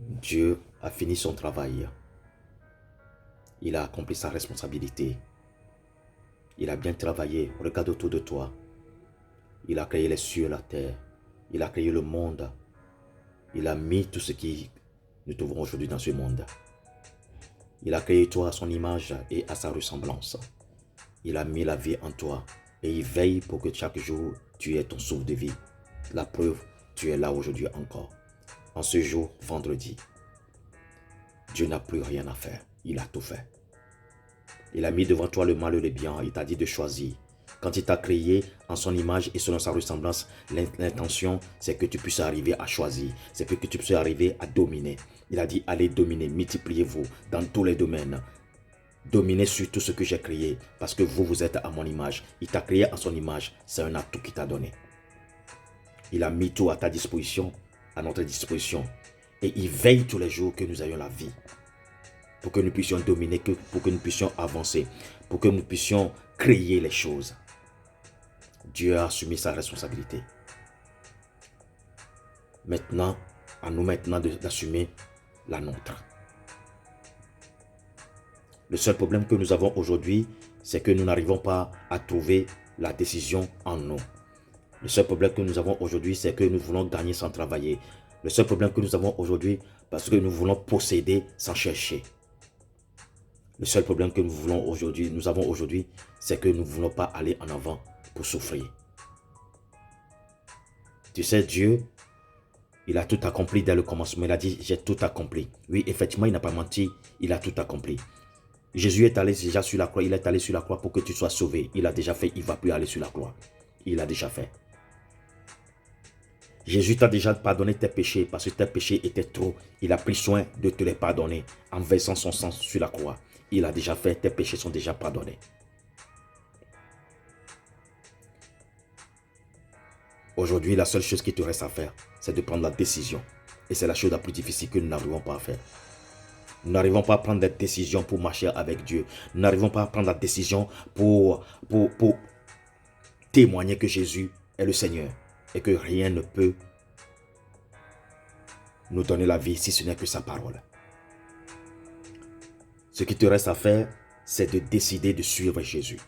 Dieu a fini son travail. Il a accompli sa responsabilité. Il a bien travaillé. Regarde autour de toi. Il a créé les cieux et la terre. Il a créé le monde. Il a mis tout ce qui nous trouvons aujourd'hui dans ce monde. Il a créé toi à son image et à sa ressemblance. Il a mis la vie en toi et il veille pour que chaque jour tu aies ton souffle de vie. La preuve, tu es là aujourd'hui encore. En ce jour, vendredi, Dieu n'a plus rien à faire. Il a tout fait. Il a mis devant toi le mal et le bien. Il t'a dit de choisir. Quand il t'a créé en son image et selon sa ressemblance, l'intention, c'est que tu puisses arriver à choisir. C'est que tu puisses arriver à dominer. Il a dit, allez dominer, multipliez-vous dans tous les domaines. Dominez sur tout ce que j'ai créé, parce que vous êtes à mon image. Il t'a créé en son image, c'est un atout qu'il t'a donné. Il a mis tout à ta disposition, à notre disposition. Et il veille tous les jours que nous ayons la vie. Pour que nous puissions dominer, pour que nous puissions avancer, pour que nous puissions créer les choses. Dieu a assumé sa responsabilité. Maintenant, à nous maintenant d'assumer la nôtre. Le seul problème que nous avons aujourd'hui, c'est que nous n'arrivons pas à trouver la décision en nous. Le seul problème que nous avons aujourd'hui, c'est que nous voulons gagner sans travailler. Le seul problème que nous avons aujourd'hui, parce que nous voulons posséder sans chercher. Le seul problème que nous avons aujourd'hui, c'est que nous ne voulons pas aller en avant pour souffrir. Tu sais, Dieu, il a tout accompli dès le commencement. Il a dit, j'ai tout accompli. Oui, effectivement, il n'a pas menti. Il a tout accompli. Jésus est allé déjà sur la croix. Il est allé sur la croix pour que tu sois sauvé. Il a déjà fait. Il ne va plus aller sur la croix. Il a déjà fait. Jésus t'a déjà pardonné tes péchés parce que tes péchés étaient trop. Il a pris soin de te les pardonner en versant son sang sur la croix. Il a déjà fait. Tes péchés sont déjà pardonnés. Aujourd'hui, la seule chose qui te reste à faire, c'est de prendre la décision. Et c'est la chose la plus difficile que nous n'arrivons pas à faire. Nous n'arrivons pas à prendre des décisions pour marcher avec Dieu. Nous n'arrivons pas à prendre la décision pour témoigner que Jésus est le Seigneur. Et que rien ne peut nous donner la vie si ce n'est que sa parole. Ce qui te reste à faire, c'est de décider de suivre Jésus.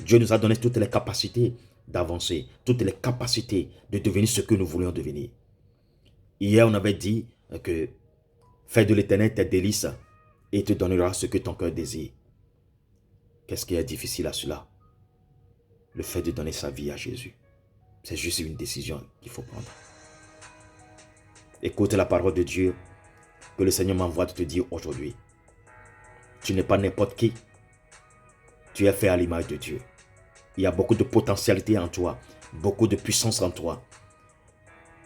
Dieu nous a donné toutes les capacités d'avancer, toutes les capacités de devenir ce que nous voulions devenir. Hier, on avait dit que fais de l'Éternel tes délices et il te donnera ce que ton cœur désire. Qu'est-ce qui est difficile à cela? Le fait de donner sa vie à Jésus. C'est juste une décision qu'il faut prendre. Écoute la parole de Dieu que le Seigneur m'envoie de te dire aujourd'hui. Tu n'es pas n'importe qui. Tu es fait à l'image de Dieu. Il y a beaucoup de potentialité en toi, beaucoup de puissance en toi.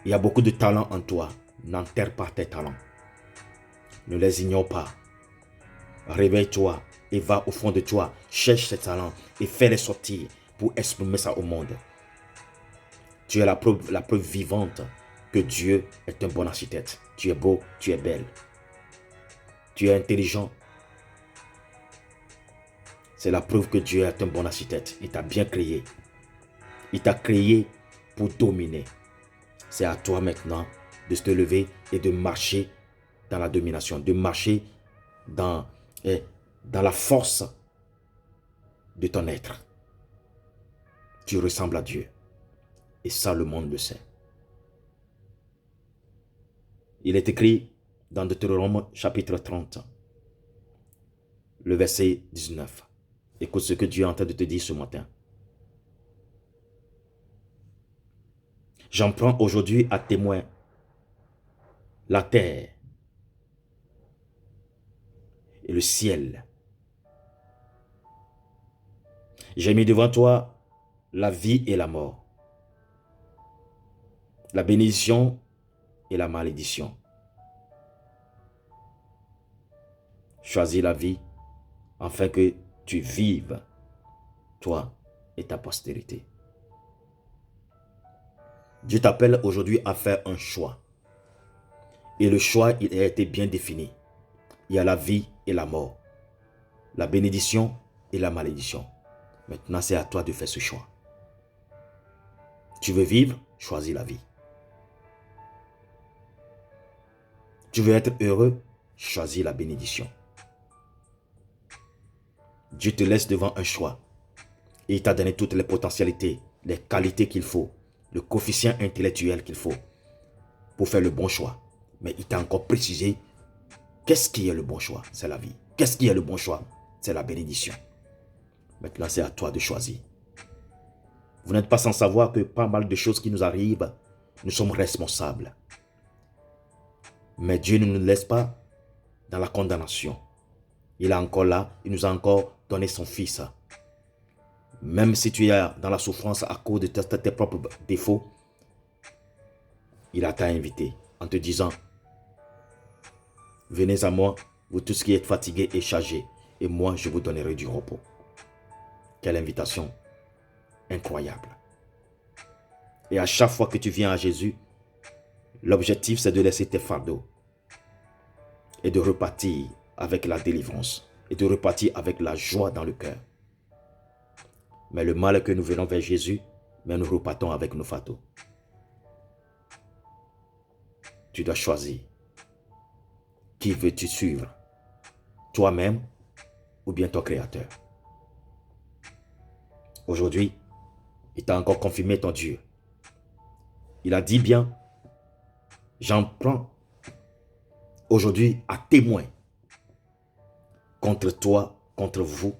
Il y a beaucoup de talent en toi. N'enterre pas tes talents. Ne les ignore pas. Réveille-toi et va au fond de toi. Cherche tes talents et fais-les sortir pour exprimer ça au monde. Tu es la preuve vivante que Dieu est un bon architecte. Tu es beau, tu es belle. Tu es intelligent. C'est la preuve que Dieu est un bon architecte. Il t'a bien créé. Il t'a créé pour dominer. C'est à toi maintenant de te lever et de marcher dans la domination, de marcher dans la force de ton être. Tu ressembles à Dieu. Et ça, le monde le sait. Il est écrit dans Deutéronome chapitre 30, le verset 19. Écoute ce que Dieu est en train de te dire ce matin. J'en prends aujourd'hui à témoin la terre et le ciel. J'ai mis devant toi la vie et la mort, la bénédiction et la malédiction. Choisis la vie afin que tu vives, toi et ta postérité. Dieu t'appelle aujourd'hui à faire un choix. Et le choix, il a été bien défini. Il y a la vie et la mort, la bénédiction et la malédiction. Maintenant, c'est à toi de faire ce choix. Tu veux vivre? Choisis la vie. Tu veux être heureux? Choisis la bénédiction. Dieu te laisse devant un choix. Et il t'a donné toutes les potentialités, les qualités qu'il faut, le coefficient intellectuel qu'il faut pour faire le bon choix. Mais il t'a encore précisé qu'est-ce qui est le bon choix? C'est la vie. Qu'est-ce qui est le bon choix? C'est la bénédiction. Maintenant, c'est à toi de choisir. Vous n'êtes pas sans savoir que pas mal de choses qui nous arrivent, nous sommes responsables. Mais Dieu ne nous laisse pas dans la condamnation. Il est encore là, il nous a encore donné son Fils. Même si tu es dans la souffrance à cause de tes propres défauts, il t'a invité en te disant, venez à moi, vous tous qui êtes fatigués et chargés, et moi je vous donnerai du repos. Quelle invitation incroyable. Et à chaque fois que tu viens à Jésus, l'objectif c'est de laisser tes fardeaux et de repartir avec la délivrance et de repartir avec la joie dans le cœur. Mais le mal est que nous venons vers Jésus, mais nous repartons avec nos fardeaux. Tu dois choisir. Qui veux-tu suivre? Toi-même ou bien ton Créateur? Aujourd'hui, il t'a encore confirmé ton Dieu. Il a dit bien, j'en prends aujourd'hui à témoin contre toi, contre vous,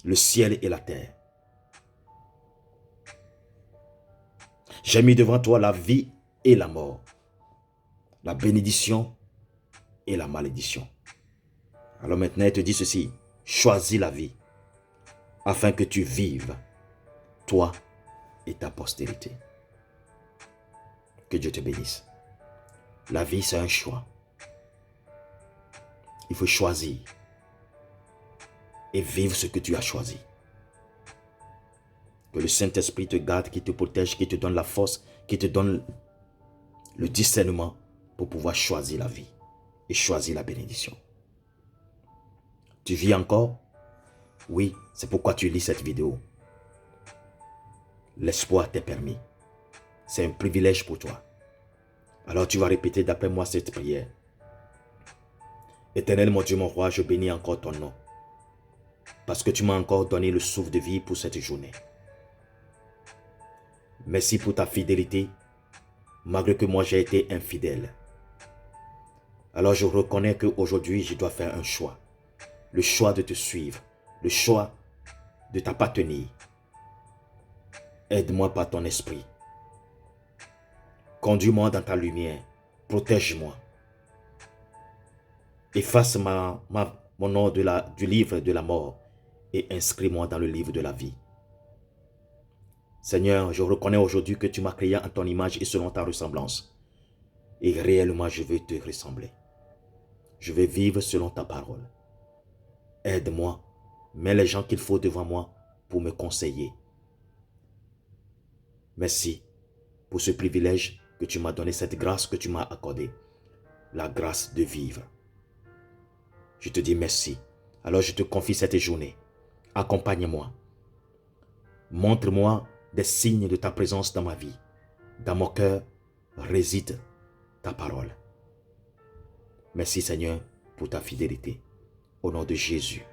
le ciel et la terre. J'ai mis devant toi la vie et la mort, la bénédiction et la malédiction. Alors maintenant, il te dit ceci, choisis la vie, afin que tu vives, toi et ta postérité. Que Dieu te bénisse. La vie, c'est un choix. Il faut choisir et vivre ce que tu as choisi. Que le Saint-Esprit te garde, qui te protège, qui te donne la force, qui te donne le discernement pour pouvoir choisir la vie et choisir la bénédiction. Tu vis encore? Oui, c'est pourquoi tu lis cette vidéo. L'espoir t'est permis. C'est un privilège pour toi. Alors tu vas répéter d'après moi cette prière. Éternel mon Dieu, mon roi, je bénis encore ton nom. Parce que tu m'as encore donné le souffle de vie pour cette journée. Merci pour ta fidélité, malgré que moi j'ai été infidèle. Alors je reconnais qu'aujourd'hui je dois faire un choix. Le choix de te suivre, le choix de t'appartenir. Aide-moi par ton esprit. Conduis-moi dans ta lumière. Protège-moi. Efface mon nom du livre de la mort et inscris-moi dans le livre de la vie. Seigneur, je reconnais aujourd'hui que tu m'as créé en ton image et selon ta ressemblance. Et réellement, je veux te ressembler. Je veux vivre selon ta parole. Aide-moi, mets les gens qu'il faut devant moi pour me conseiller. Merci pour ce privilège que tu m'as donné, cette grâce que tu m'as accordée, la grâce de vivre. Je te dis merci. Alors je te confie cette journée. Accompagne-moi. Montre-moi des signes de ta présence dans ma vie. Dans mon cœur réside ta parole. Merci Seigneur pour ta fidélité. Au nom de Jésus.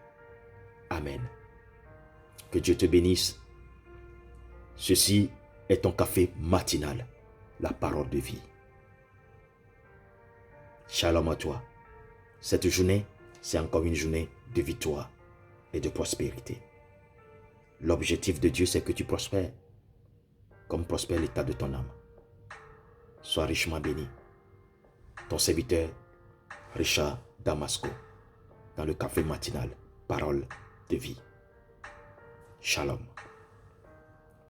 Amen. Que Dieu te bénisse. Ceci est ton café matinal, la parole de vie. Shalom à toi. Cette journée, c'est encore une journée de victoire et de prospérité. L'objectif de Dieu, c'est que tu prospères, comme prospère l'état de ton âme. Sois richement béni. Ton serviteur, Richard Damasco, dans le café matinal, parole de vie. Shalom.